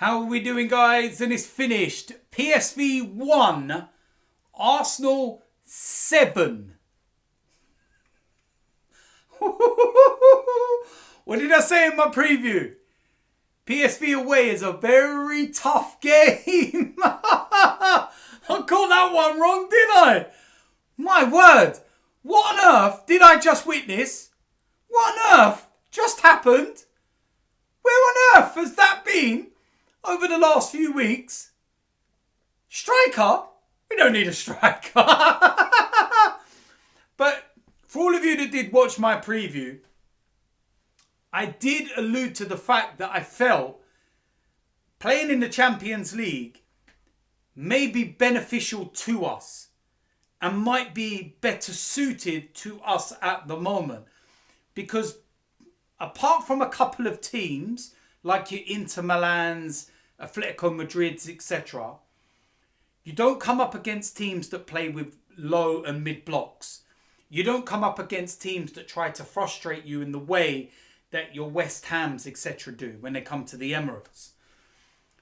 How are we doing, guys? And it's finished. PSV 1, Arsenal 7. What did I say in my preview? PSV away is a very tough game. I got that one wrong, didn't I? My word. What on earth did I just witness? What on earth just happened? Where on earth has that been over the last few weeks? Striker? We don't need a striker. But for all of you that did watch my preview, I did allude to the fact that I felt playing in the Champions League may be beneficial to us and might be better suited to us at the moment. Because apart from a couple of teams, like your Inter Milans, Atletico Madrids, etc., you don't come up against teams that play with low and mid blocks. You don't come up against teams that try to frustrate you in the way that your West Hams, etc. do when they come to the Emirates.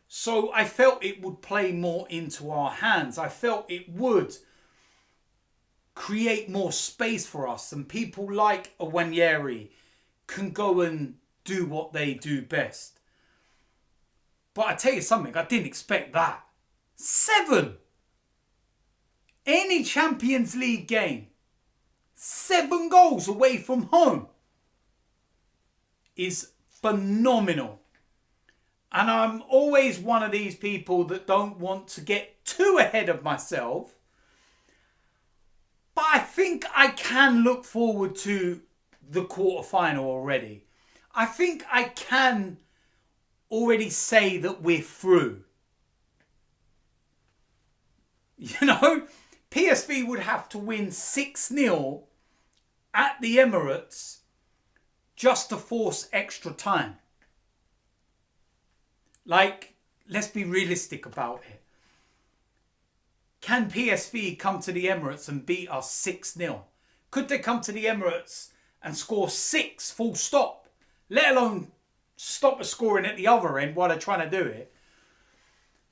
So I felt it would play more into our hands. I felt it would create more space for us, and people like Awanieri can go and do what they do best. But I tell you something, I didn't expect that. 7! Any Champions League game, 7 goals away from home is phenomenal. And I'm always one of these people that don't want to get too ahead of myself. But I think I can look forward to the quarterfinal already. I think I can already say that we're through. You know, PSV would have to win 6-0 at the Emirates just to force extra time. Like, let's be realistic about it. Can PSV come to the Emirates and beat us 6-0? Could they come to the Emirates and score 6 full stop? Let alone stop us scoring at the other end while they're trying to do it.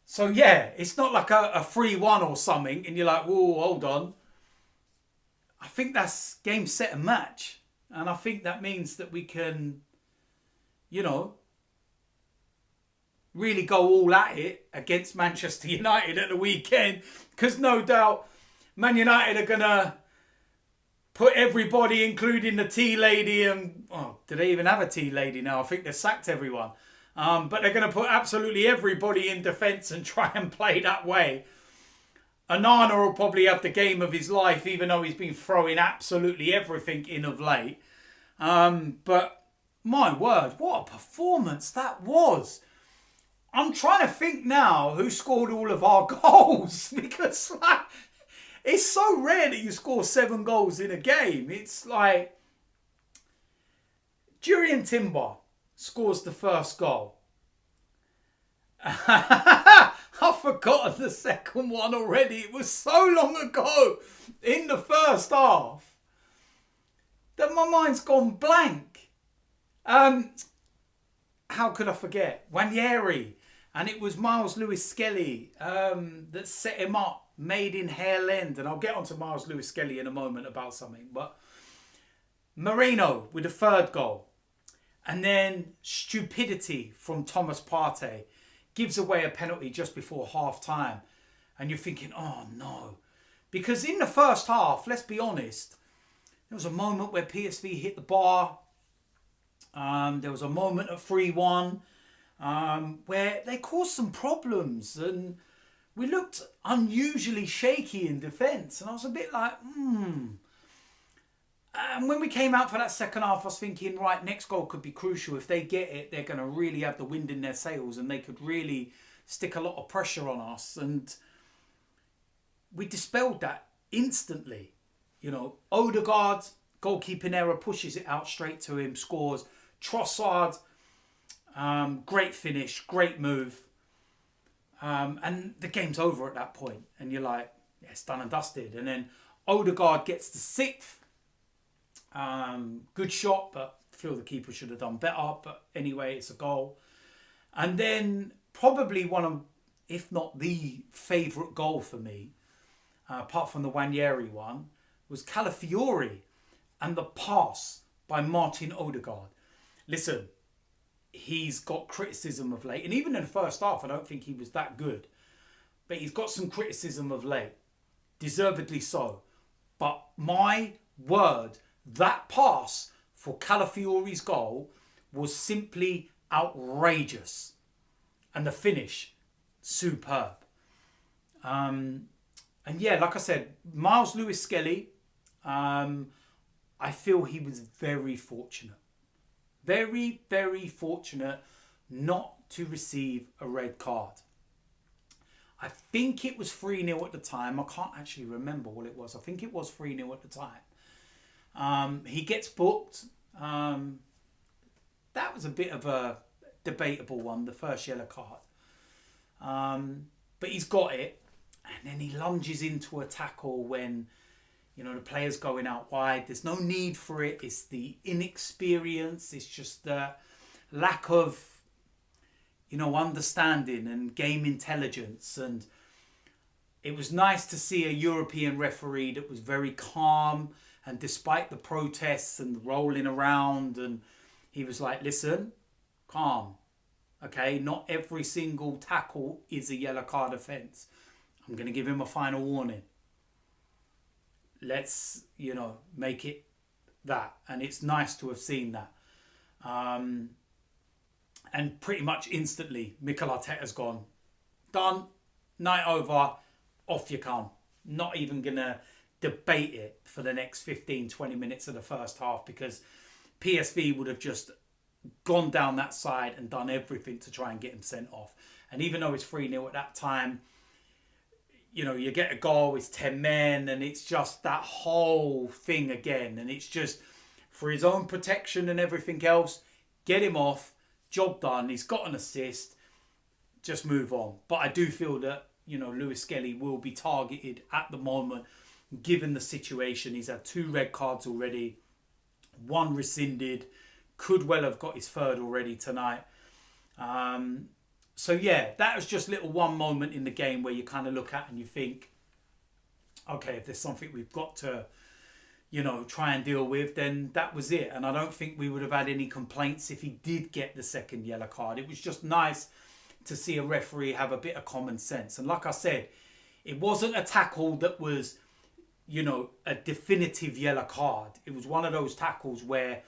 So yeah, it's not like a 3-1 or something and you're like, whoa, hold on. I think that's game, set and match. And I think that means that we can, you know, really go all at it against Manchester United at the weekend. Because no doubt Man United are going to put everybody, including the tea lady, and do they even have a tea lady now? I think they've sacked everyone. But they're going to put absolutely everybody in defence and try and play that way. Onana will probably have the game of his life, even though he's been throwing absolutely everything in of late. But my word, what a performance that was. I'm trying to think now who scored all of our goals. Because like, it's so rare that you score 7 goals in a game. It's like Jurrien Timber scores the first goal. I've forgotten the second one already. It was so long ago in the first half that my mind's gone blank. How could I forget? Wanieri. And it was Miles Lewis-Skelly that set him up, made in Hale End. And I'll get onto Miles Lewis-Skelly in a moment about something. But Moreno with the 3rd goal. And then stupidity from Thomas Partey gives away a penalty just before half-time. And you're thinking, oh no. Because in the first half, let's be honest, there was a moment where PSV hit the bar. There was a moment at 3-1 where they caused some problems. And we looked unusually shaky in defence. And I was a bit like, And when we came out for that second half, I was thinking, right, next goal could be crucial. If they get it, they're going to really have the wind in their sails and they could really stick a lot of pressure on us. And we dispelled that instantly. You know, Odegaard, goalkeeping error, pushes it out straight to him, scores. Trossard, great finish, great move. And the game's over at that point. And you're like, yeah, it's done and dusted. And then Odegaard gets the 6th. Good shot, but I feel the keeper should have done better. But anyway, it's a goal. And then probably one of, if not the favourite goal for me, apart from the Wanyeri one, was Calafiori and the pass by Martin Odegaard. Listen, he's got criticism of late, and even in the first half, I don't think he was that good. But he's got some criticism of late, deservedly so. But my word, that pass for Calafiori's goal was simply outrageous. And the finish, superb. And yeah, like I said, Miles Lewis-Skelly, I feel he was very fortunate. Very, very fortunate not to receive a red card. I think it was 3-0 at the time. I can't actually remember what it was. I think it was 3-0 at the time. He gets booked. That was a bit of a debatable one, the first yellow card. But he's got it. And then he lunges into a tackle when, you know, the player's going out wide. There's no need for it. It's the inexperience. It's just the lack of, you know, understanding and game intelligence. And it was nice to see a European referee that was very calm. And despite the protests and the rolling around, and he was like, listen, calm. Okay, not every single tackle is a yellow card offence. I'm going to give him a final warning. Let's, you know, make it that. And it's nice to have seen that. And pretty much instantly, Mikel Arteta's gone. Done. Night over. Off you come. Not even going to debate it for the next 15, 20 minutes of the first half, because PSV would have just gone down that side and done everything to try and get him sent off. And even though it's 3-0 at that time, you know, you get a goal, it's 10 men, and it's just that whole thing again. And it's just, for his own protection and everything else, get him off, job done, he's got an assist, just move on. But I do feel that, you know, Lewis-Skelly will be targeted at the moment, given the situation. He's had 2 red cards already, 1 rescinded, could well have got his 3rd already tonight. So yeah, that was just little one moment in the game where you kind of look at and you think, okay, if there's something we've got to, you know, try and deal with, then that was it. And I don't think we would have had any complaints if he did get the 2nd yellow card. It was just nice to see a referee have a bit of common sense. And like I said, it wasn't a tackle that was, you know, a definitive yellow card. It was one of those tackles where,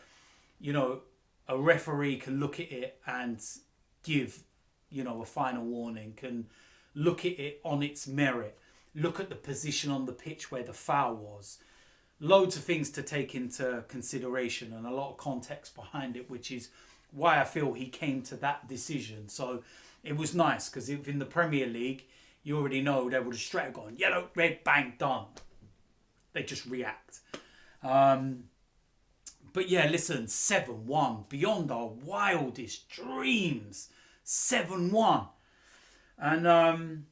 you know, a referee can look at it and give, you know, a final warning, can look at it on its merit, look at the position on the pitch where the foul was. Loads of things to take into consideration and a lot of context behind it, which is why I feel he came to that decision. So it was nice, because if in the Premier League, you already know they would have straight gone, yellow, red, bang, done. They just react. But yeah, listen, 7-1, beyond our wildest dreams. 7-1. And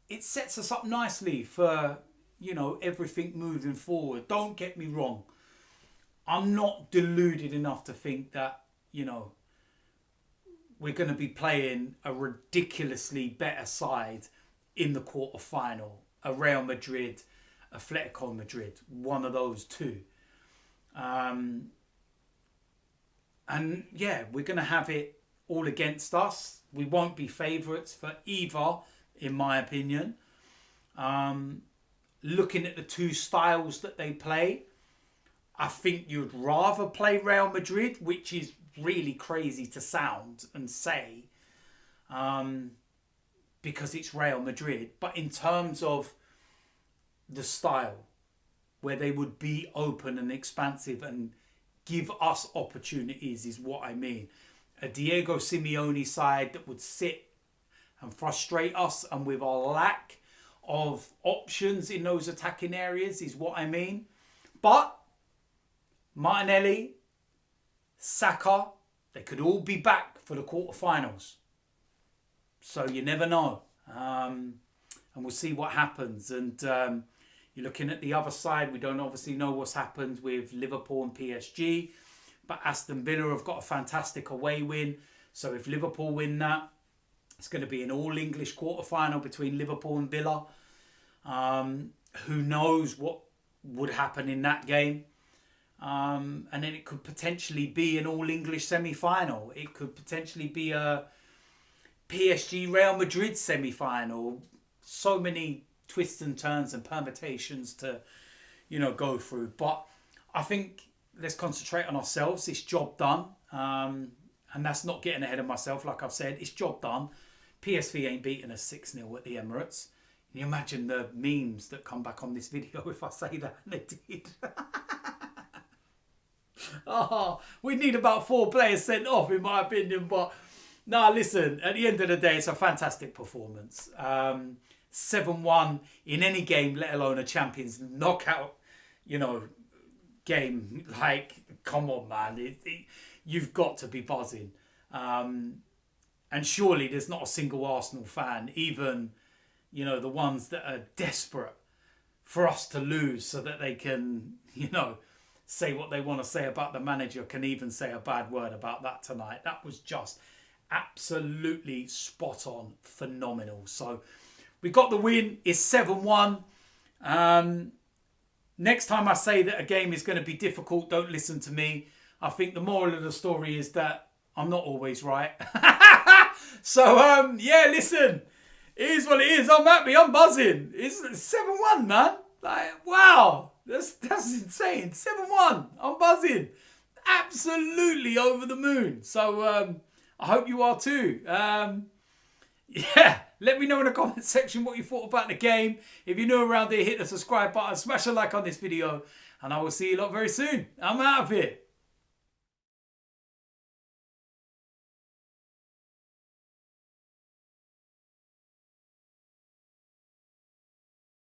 it sets us up nicely for, you know, everything moving forward. Don't get me wrong. I'm not deluded enough to think that, you know, we're going to be playing a ridiculously better side in the quarter-final. A Real Madrid, Atletico Madrid, one of those two. And yeah, we're going to have it all against us. We won't be favourites for either, in my opinion. Looking at the 2 styles that they play, I think you'd rather play Real Madrid, which is really crazy to sound and say, because it's Real Madrid. But in terms of the style, where they would be open and expansive and give us opportunities, is what I mean. A Diego Simeone side that would sit and frustrate us, and with our lack of options in those attacking areas, is what I mean. But Martinelli, Saka, they could all be back for the quarterfinals. So you never know. And we'll see what happens. And you're looking at the other side. We don't obviously know what's happened with Liverpool and PSG. But Aston Villa have got a fantastic away win. So if Liverpool win that, It's going to be an all-English quarter-final between Liverpool and Villa. Who knows what would happen in that game. And then it could potentially be an all-English semi-final. It could potentially be a PSG Real Madrid semi-final. So many twists and turns and permutations to, go through. But I think let's concentrate on ourselves. It's job done. And that's not getting ahead of myself. Like I've said, it's job done. PSV ain't beating us 6-0 at the Emirates. Can you imagine the memes that come back on this video if I say that? And they did. Oh, we need about 4 players sent off, in my opinion. But, listen, at the end of the day, it's a fantastic performance. 7-1 in any game, let alone a Champions knockout, game. Like, come on, man. You've got to be buzzing. And surely there's not a single Arsenal fan, even, the ones that are desperate for us to lose so that they can, say what they want to say about the manager, can even say a bad word about that tonight. That was just absolutely spot on, phenomenal. So we got the win. It's 7-1. Next time I say that a game is going to be difficult, don't listen to me. I think the moral of the story is that I'm not always right. So, listen. It is what it is. I'm happy. I'm buzzing. It's 7-1, man. Like, wow. That's insane. 7-1. I'm buzzing. Absolutely over the moon. So, I hope you are too. Let me know in the comment section what you thought about the game. If you're new around here, hit the subscribe button. Smash a like on this video. And I will see you lot very soon. I'm out of here.